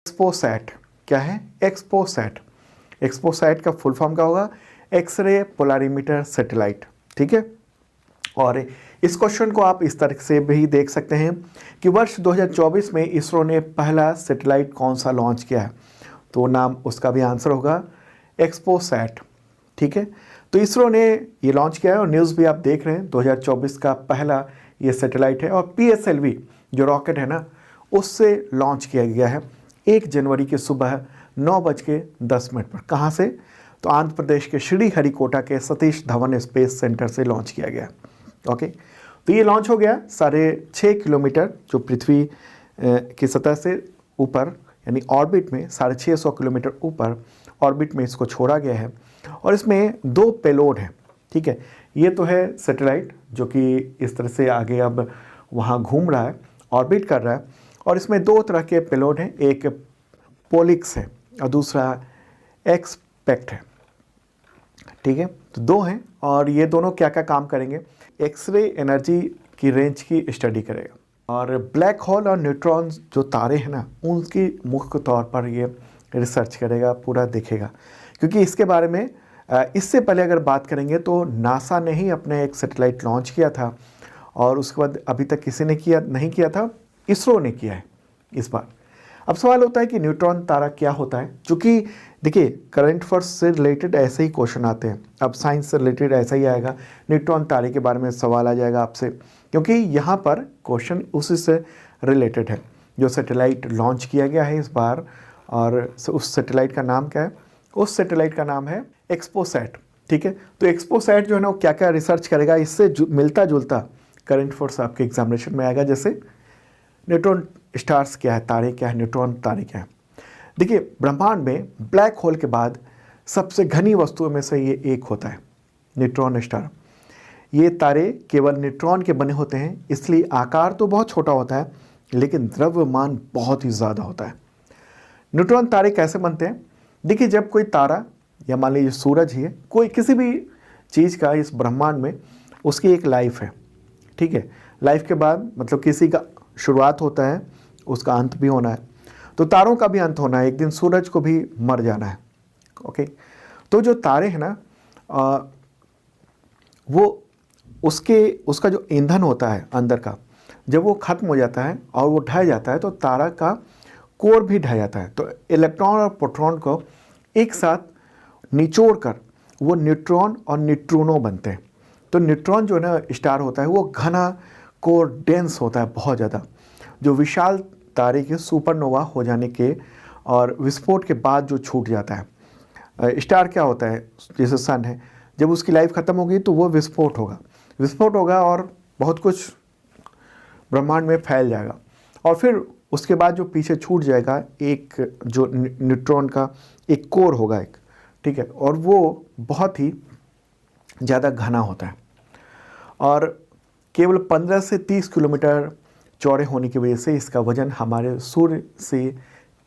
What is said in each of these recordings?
XPoSat क्या है? XPoSat. XPoSat का फुल फॉर्म क्या होगा? X-ray polarimeter satellite. ठीक है। और इस क्वेश्चन को आप इस तरह से भी देख सकते हैं कि वर्ष 2024 में इसरो ने पहला सैटेलाइट कौन सा लॉन्च किया है, तो नाम उसका भी आंसर होगा एक्सपोसैट। ठीक है। तो इसरो ने ये लॉन्च किया है और न्यूज़ भी आप देख रहे हैं, 2024 का पहला ये सैटेलाइट है और PSLV जो रॉकेट है ना, उससे लॉन्च किया गया है 1 जनवरी की सुबह 9:10 पर। कहाँ से? तो आंध्र प्रदेश के श्रीहरिकोटा के सतीश धवन स्पेस सेंटर से लॉन्च किया गया। ओके, तो ये लॉन्च हो गया 6.5 किलोमीटर जो पृथ्वी की सतह से ऊपर यानी ऑर्बिट में 650 किलोमीटर ऊपर ऑर्बिट में इसको छोड़ा गया है और इसमें 2 पेलोड हैं। ठीक है, ये तो है सैटेलाइट जो कि इस तरह से आगे अब वहाँ घूम रहा है, ऑर्बिट कर रहा है और इसमें 2 तरह के पेलोड हैं, एक पोलिक्स है और दूसरा एक्सपेक्ट है। ठीक है, तो 2 हैं और ये दोनों क्या क्या काम करेंगे? एक्सरे एनर्जी की रेंज की स्टडी करेगा और ब्लैक होल और न्यूट्रॉन जो तारे हैं ना, उनकी मुख्य तौर पर ये रिसर्च करेगा, पूरा देखेगा। क्योंकि इसके बारे में इससे पहले अगर बात करेंगे तो नासा ने ही अपने एक सैटेलाइट लॉन्च किया था और उसके बाद अभी तक किसी ने नहीं किया था, इसरो ने किया है इस बार। अब सवाल होता है कि न्यूट्रॉन तारा क्या होता है? चूँकि देखिए करंट अफेयर्स से रिलेटेड ऐसे ही क्वेश्चन आते हैं, अब साइंस से रिलेटेड ऐसा ही आएगा, न्यूट्रॉन तारे के बारे में सवाल आ जाएगा आपसे, क्योंकि यहाँ पर क्वेश्चन उसी से रिलेटेड है। जो सैटेलाइट लॉन्च किया गया है इस बार और उस सैटेलाइट का नाम क्या है? उस सैटेलाइट का नाम है एक्सपोसैट। ठीक है, तो एक्सपोसैट जो है ना वो क्या क्या रिसर्च करेगा, इससे मिलता जुलता करंट अफेयर्स आपके एग्जामिनेशन में आएगा। जैसे न्यूट्रॉन स्टार्स क्या है, तारे क्या है, न्यूट्रॉन तारे क्या है। देखिए ब्रह्मांड में ब्लैक होल के बाद सबसे घनी वस्तुओं में से ये एक होता है न्यूट्रॉन स्टार। ये तारे केवल न्यूट्रॉन के बने होते हैं, इसलिए आकार तो बहुत छोटा होता है लेकिन द्रव्यमान बहुत ही ज़्यादा होता है। न्यूट्रॉन तारे कैसे बनते हैं? देखिए जब कोई तारा या मान लीजिए सूरज ही है, कोई किसी भी चीज़ का इस ब्रह्मांड में उसकी एक लाइफ है। ठीक है, लाइफ के बाद मतलब किसी का शुरुआत होता है, उसका अंत भी होना है, तो तारों का भी अंत होना है, एक दिन सूरज को भी मर जाना है। ओके, तो जो तारे हैं ना वो उसका जो ईंधन होता है अंदर का, जब वो ख़त्म हो जाता है और वो ढह जाता है तो तारा का कोर भी ढह जाता है। तो इलेक्ट्रॉन और प्रोटॉन को एक साथ निचोड़ कर वो न्यूट्रॉन और न्यूट्रिनो बनते हैं। तो न्यूट्रॉन जो है ना स्टार होता है वो घना कोर डेंस होता है बहुत ज़्यादा, जो विशाल तारे के सुपरनोवा हो जाने के और विस्फोट के बाद जो छूट जाता है। स्टार क्या होता है? जैसे सन है, जब उसकी लाइफ ख़त्म होगी तो वो विस्फोट होगा और बहुत कुछ ब्रह्मांड में फैल जाएगा और फिर उसके बाद जो पीछे छूट जाएगा एक जो न्यूट्रॉन का एक कोर होगा एक। ठीक है, और वो बहुत ही ज़्यादा घना होता है और केवल 15 से 30 किलोमीटर चौड़े होने की वजह से इसका वजन हमारे सूर्य से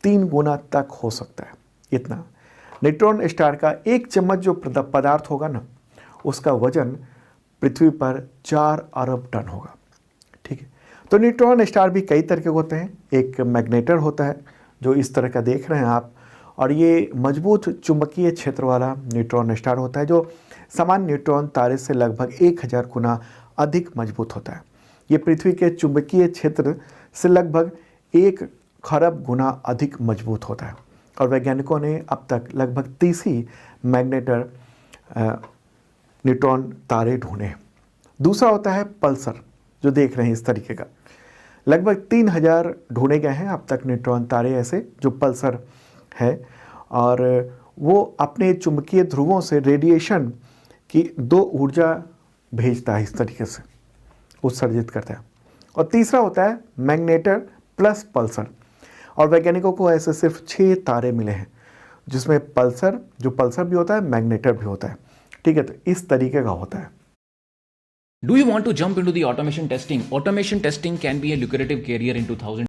3 गुना तक हो सकता है। इतना न्यूट्रॉन स्टार का 1 चम्मच जो पदार्थ होगा ना, उसका वजन पृथ्वी पर 4 अरब टन होगा। ठीक है, तो न्यूट्रॉन स्टार भी कई तरह के होते हैं। एक मैग्नेटर होता है जो इस तरह का देख रहे हैं आप, और ये मजबूत चुंबकीय क्षेत्र वाला न्यूट्रॉन स्टार होता है जो सामान्य न्यूट्रॉन तारे से लगभग 1000 गुना अधिक मजबूत होता है। ये पृथ्वी के चुंबकीय क्षेत्र से लगभग 1 खरब गुना अधिक मजबूत होता है और वैज्ञानिकों ने अब तक लगभग 30 ही मैग्नेटर न्यूट्रॉन तारे ढूंढे हैं। दूसरा होता है पल्सर, जो देख रहे हैं इस तरीके का, लगभग 3000 ढूंढे गए हैं अब तक न्यूट्रॉन तारे ऐसे जो पल्सर है और वो अपने चुंबकीय ध्रुवों से रेडिएशन की 2 ऊर्जा भेजता है, इस तरीके से उत्सर्जित करता है। और तीसरा होता है मैग्नेटर प्लस पल्सर, और वैज्ञानिकों को ऐसे सिर्फ 6 तारे मिले हैं जिसमें पल्सर भी होता है, मैग्नेटर भी होता है। ठीक है, तो इस तरीके का होता है। Do you want to jump into the automation testing? Automation testing can be a lucrative career in 2000.